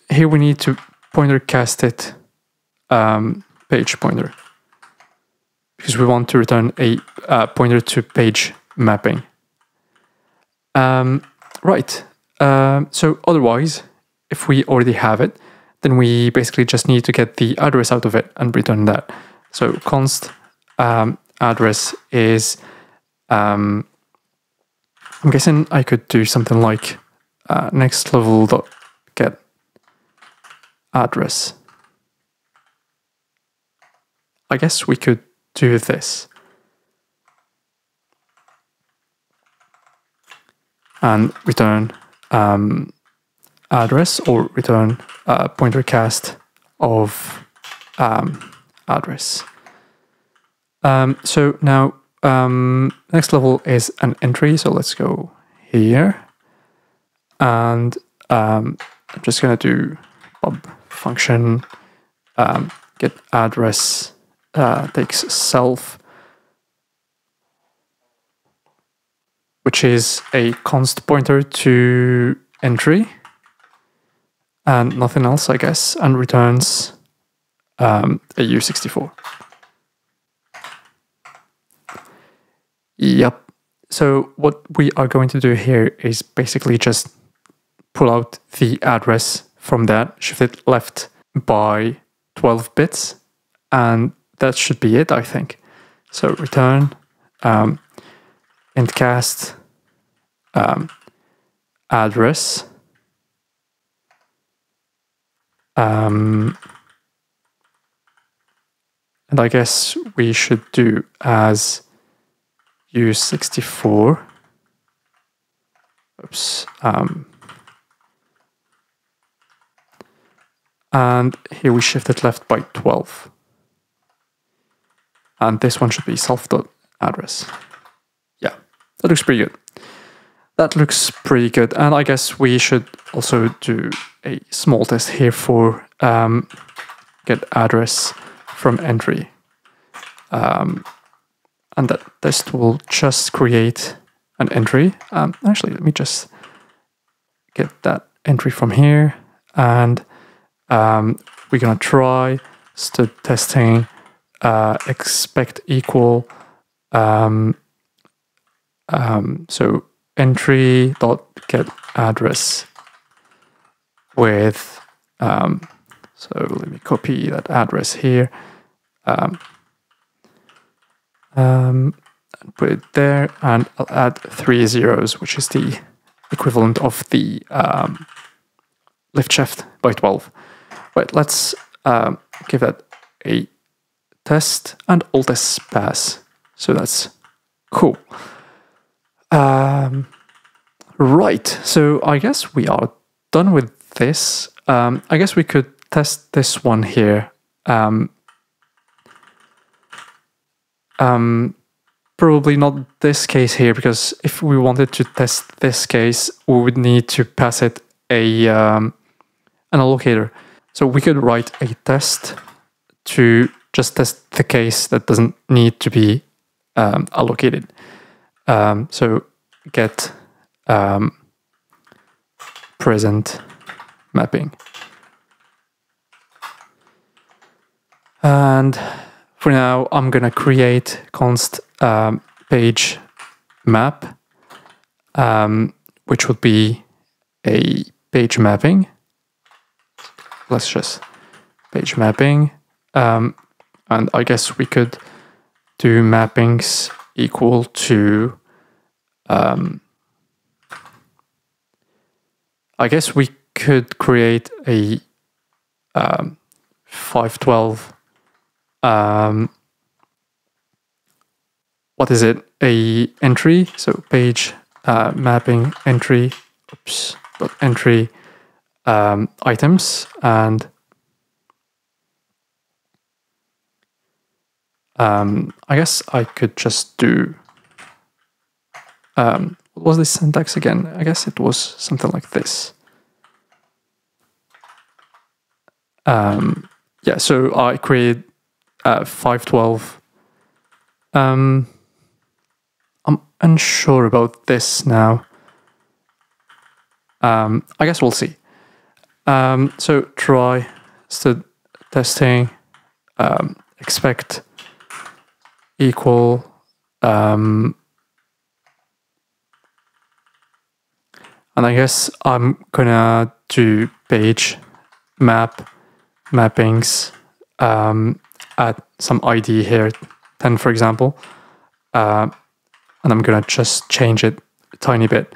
Here we need to pointer cast it page pointer, because we want to return a pointer to page mapping. Right. So otherwise, if we already have it, then we basically just need to get the address out of it and return that. So const address is, I'm guessing I could do something like next level dot get address. I guess we could do this. And return address, or return pointer cast of address. So now next level is an entry. So let's go here, and I'm just gonna do pub function get address takes self, which is a const pointer to entry and nothing else, I guess, and returns a U64. Yep. So what we are going to do here is basically just pull out the address from that, shift it left by 12 bits, and that should be it, I think. So return int cast address, and I guess we should do as U64. Oops. And here we shift it left by 12. And this one should be self.address. Yeah, that looks pretty good. That looks pretty good. And I guess we should also do a small test here for get address from entry. And that test will just create an entry. Actually, let me just get that entry from here. And we're going to try stud testing expect equal. So entry dot get address with so let me copy that address here, put it there, and I'll add 3 zeros, which is the equivalent of the lift shift by 12. But let's give that a test, and all tests pass. So that's cool. Right, so I guess we are done with this. I guess we could test this one here. Probably not this case here, because if we wanted to test this case, we would need to pass it an allocator. So we could write a test to just test the case that doesn't need to be allocated. So get present mapping. And for now, I'm gonna create const page map, which would be a page mapping. Let's just page mapping. And I guess we could do mappings equal to, I guess we could create a 512, what is it, a entry, so page mapping entry, oops, dot entry items, and I guess I could just do, what was this syntax again? I guess it was something like this. yeah, so I created 512. I'm unsure about this now. I guess we'll see. So try stud testing, expect equal, and I guess I'm gonna do page mappings at some ID here, 10 for example, and I'm gonna just change it a tiny bit.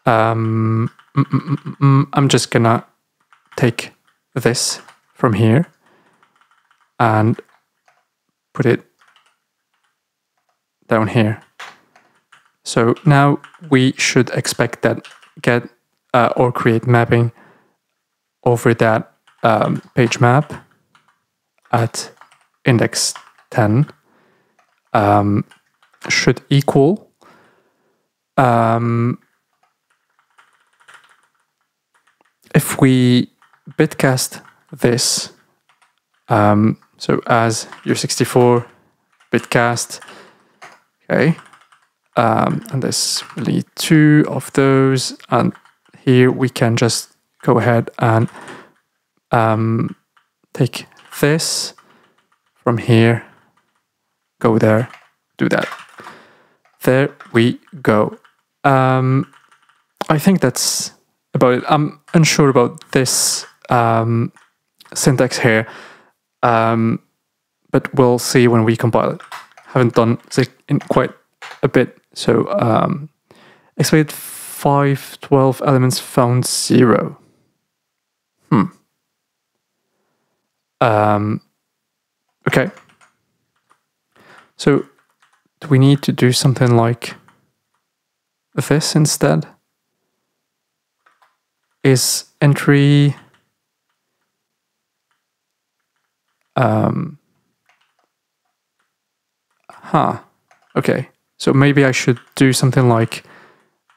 I'm just gonna take this from here and put it down here. So now we should expect that get or create mapping over that page map at index 10 should equal if we bitcast this, so as your64 bitcast, okay, and there's really 2 of those, and here we can just go ahead and take this from here, go there, do that. There we go. I think that's about it. I'm unsure about this syntax here, but we'll see when we compile it. Haven't done it in quite a bit. So expect 512 elements found 0. Okay. So do we need to do something like this instead? Is entry okay, so maybe I should do something like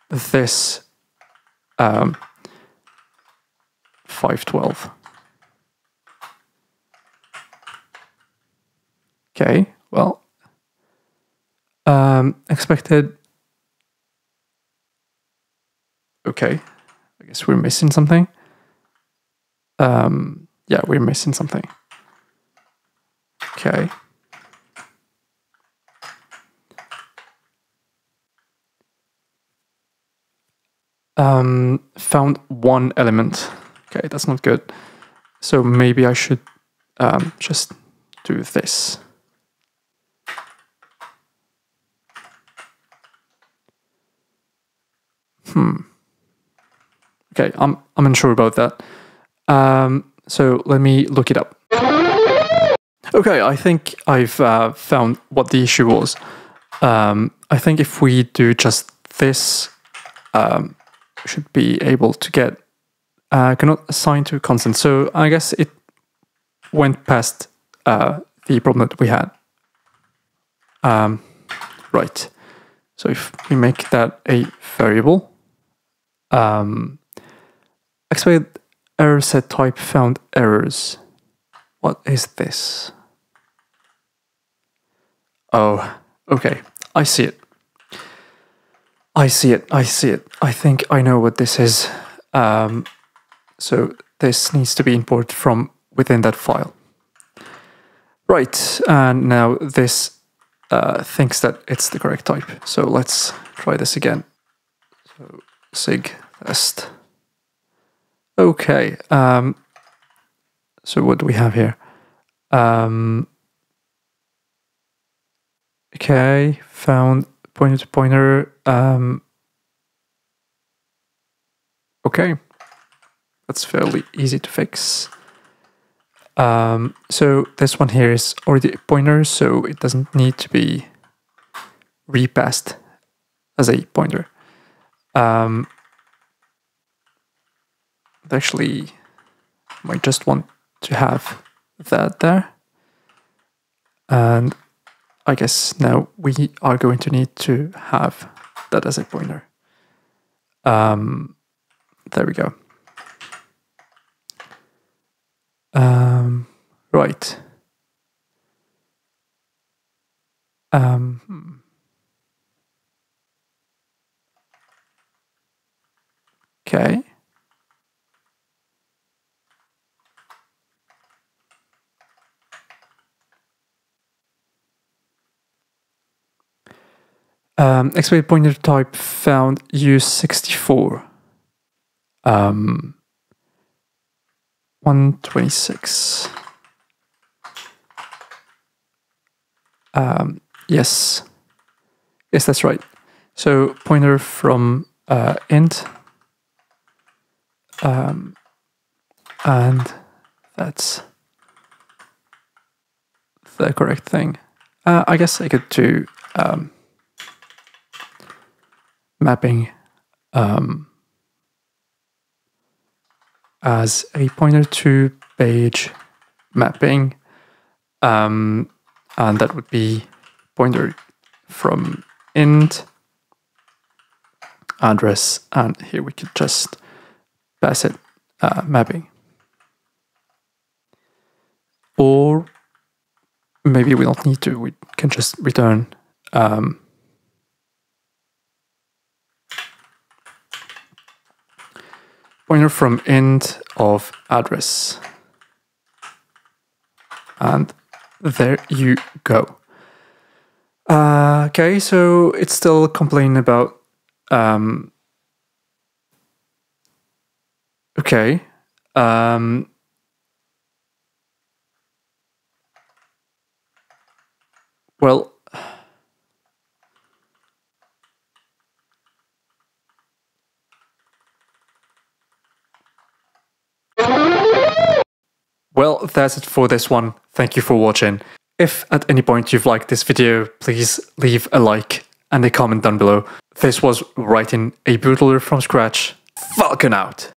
this 512. Okay, well, expected. Okay, I guess we're missing something. Yeah, we're missing something. Okay. Found 1 element. Okay, that's not good. So maybe I should just do this. Okay, I'm unsure about that. So let me look it up. Okay, I think I've found what the issue was. I think if we do just this, we should be able to get cannot assign to constant. So I guess it went past the problem that we had. Right. So if we make that a variable, expect error set type found errors. What is this? Oh, okay. I see it. I see it. I see it. I think I know what this is. So this needs to be imported from within that file. Right, and now this thinks that it's the correct type. So let's try this again. So sig test. Okay. So what do we have here? Okay, found pointer to pointer. Okay, that's fairly easy to fix. So this one here is already a pointer, so it doesn't need to be repassed as a pointer. Actually, might just want to have that there. And I guess now we are going to need to have that as a pointer. There we go. Right. Okay. Explicit pointer type found U64. 126. Yes. Yes, that's right. So pointer from int. And that's the correct thing. I guess I could do mapping as a pointer to page mapping, and that would be pointer from int address, and here we could just pass it mapping. Or maybe we don't need to, we can just return pointer from int of address. And there you go. Okay, so it's still complaining about okay. Well, that's it for this one. Thank you for watching. If at any point you've liked this video, please leave a like and a comment down below. This was writing a bootloader from scratch. Falcon out!